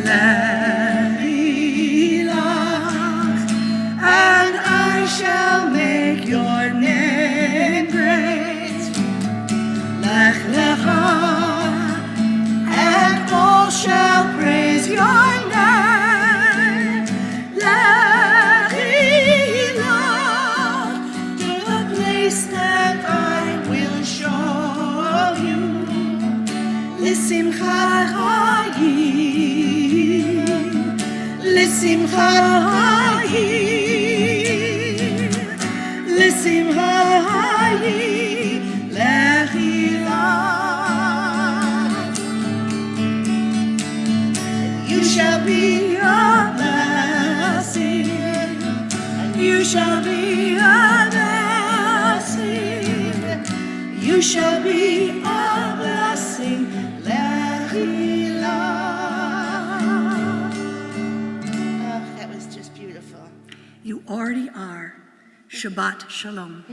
Lechi Lach, and I shall make your name great. Lech Lecha, and all shall praise your name. Lechi Lach, to a place that I will show you. L'simcha hayim, l'simcha hayim, l'simcha hayim, lechi lach. You shall be a blessing, and you shall be a blessing, you shall be a blessing. Lechi lach. Oh, that was just beautiful. You already are. Shabbat Shalom.